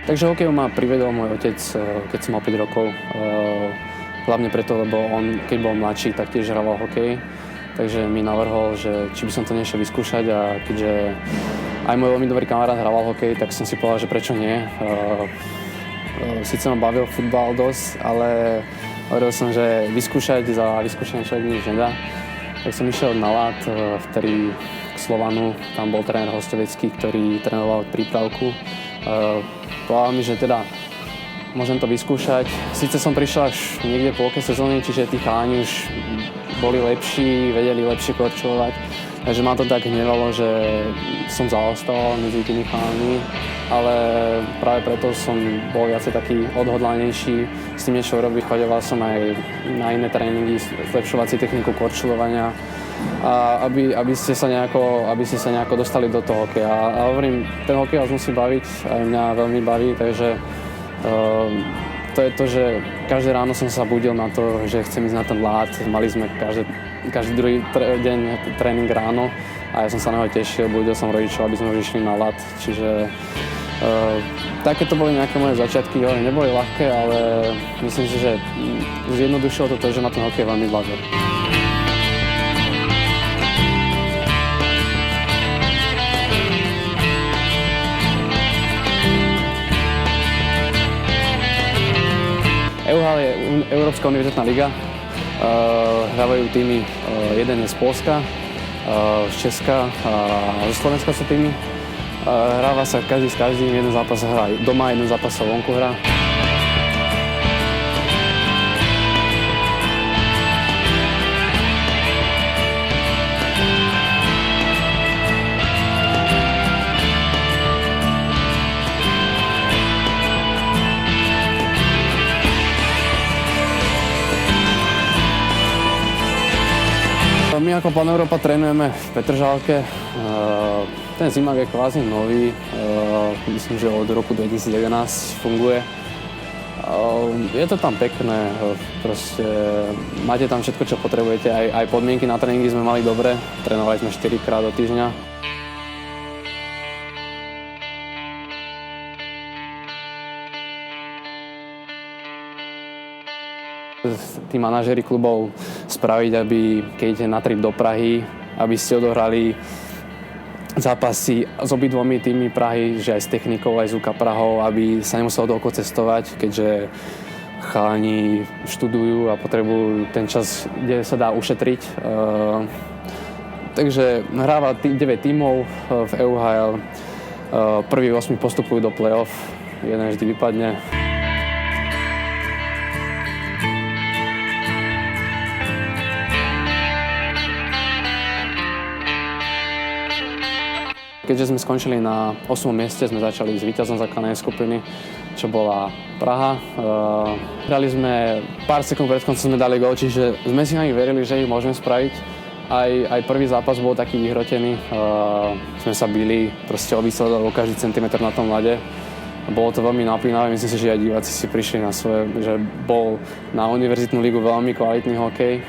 Takže hokej ma privedol môj otec, keď som mal 5 rokov. Hlavne preto, lebo on, keď bol mladší, tak tiež hral hokej. Takže mi navrhol, že či by som to nešiel vyskúšať, a keďže aj môj veľmi dobrý kamarát hrával hokej, tak som si povedal, že prečo nie. Sice ma bavil futbal dosť, ale hovoril som, že vyskúšať za vyskúšanie človek nič nedá. Tak som išiel na LAT, vtedy k Slovanu. Tam bol tréner Hostovecký, ktorý trénoval prípravku. Povedal mi, že teda môžem to vyskúšať. Sice som prišiel až niekde po polke sezóny, čiže tí chalani už boli lepší, vedeli lepšie korčulovať. Takže ma to tak hnevalo, že som zaostal medzi tými chalami, ale práve preto som bol viacej taký odhodlanejší s tým niečo robiť. Chodeval som aj na iné tréningy, zlepšovať si techniku korčulovania, a aby ste sa nejako dostali do toho hokeja. A hovorím, ten hokej vás musí baviť, aj mňa veľmi baví, takže to je to, že každé ráno som sa budil na to, že chcem ísť na ten LAT. Mali sme každý druhý deň tréning ráno a ja som sa na ho tešil, budil som rodičov, aby sme išli na LAT. Čiže takéto boli nejaké moje začiatky, neboli ľahké, ale myslím si, že zjednodušilo to, že ma ten hokej veľmi bavil. EUHAL je Európska univerzitná liga. Hrávajú týmy, jeden je z Poľska, z Česka a zo Slovenska sú týmy. Hráva sa každý s každým, jeden zápas hrá doma, jeden zápas sa vonku hrá. My ako Plan Európa trénujeme v Petržalke. Ten zimák je kvázi nový, myslím, že od roku 2011 funguje. Je to tam pekné, proste máte tam všetko, čo potrebujete, aj podmienky na tréningy sme mali dobré, trénovali sme 4-krát do týždňa. Tí manažéri klubov spraviť, aby keď idete na trip do Prahy, aby ste odohrali zápasy s obidvomi tými Prahy, že aj s technikou, aj s UK Prahou, aby sa nemuselo toľko cestovať, keďže chalani študujú a potrebujú ten čas, kde sa dá ušetriť. Takže hráva 9 tímov v EUHL, prvý 8 postupujú do play-off, jeden vždy vypadne. Keďže sme skončili na 8. mieste, sme začali s víťazom základnej skupiny, čo bola Praha. Hrali sme pár sekúnd pred koncom, sme dali gól, čiže sme si na nich verili, že ich môžeme spraviť. Aj prvý zápas bol taký vyhrotený. Sme sa bili proste o výsledok, o každý centimetr na tom ľade. Bolo to veľmi napínavé, myslím si, že aj diváci si prišli na svoje, že bol na univerzitnú ligu veľmi kvalitný hokej.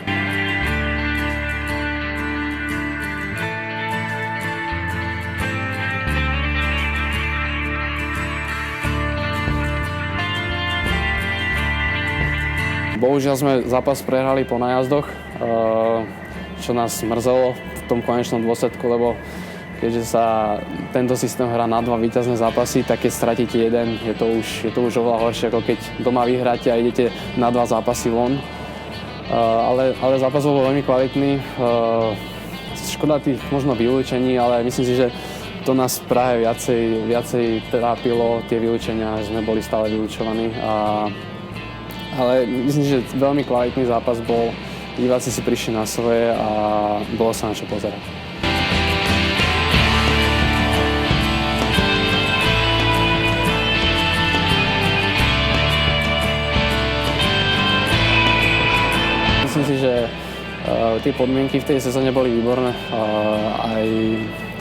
Bohužiaľ sme zápas prehrali po nájazdoch, čo nás mrzelo v tom konečnom dôsledku, lebo keďže sa tento systém hrá na 2 víťazné zápasy, tak keď stratíte jeden, je to už oveľa horšie, ako keď doma vyhráte a idete na 2 zápasy von. Ale zápas bol veľmi kvalitný. Škoda tých možno vylúčení, ale myslím si, že to nás v Prahe viacej trápilo, tie vylúčenia, že sme boli stále vylúčovaní. Ale myslím, že veľmi kvalitný zápas bol, diváci si prišli na svoje a bolo sa na čo pozerať. Myslím si, že tie podmienky v tej sezóne boli výborné. Aj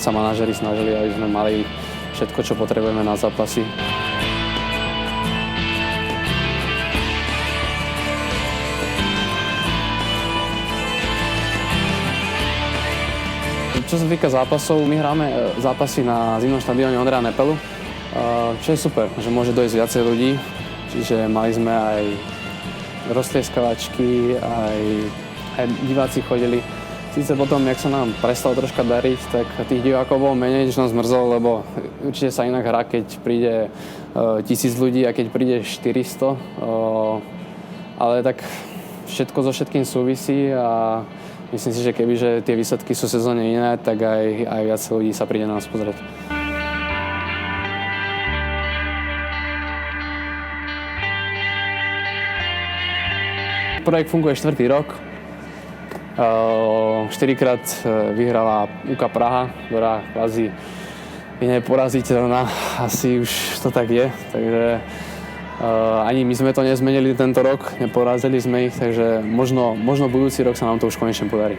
sa manažeri snažili, aby sme mali všetko, čo potrebujeme na zápasy. Čo sa týka zápasov, my hráme zápasy na zimnom štadióne Ondreja Nepelu. Čo je super, že môže dojsť viacej ľudí, čiže mali sme aj roztlieskavačky, aj diváci chodili. Sice potom, jak sa nám prestalo troška dariť, tak tých divákov bolo menej, čo nás mrzelo, lebo určite sa inak hrá, keď príde 1000 ľudí a keď príde 400. Ale tak všetko so všetkým súvisí a myslím si, že kebyže tie výsledky sú sezóne iné, tak aj viac ľudí sa príde na nás pozrieť. Projekt funguje 4. rok. 4-krát vyhrala UK Praha, ktorá kvázi je neporaziteľná. Asi už to tak je, takže ani my sme to nezmenili tento rok, neporazili sme ich, takže možno budúci rok sa nám to už konečne podarí.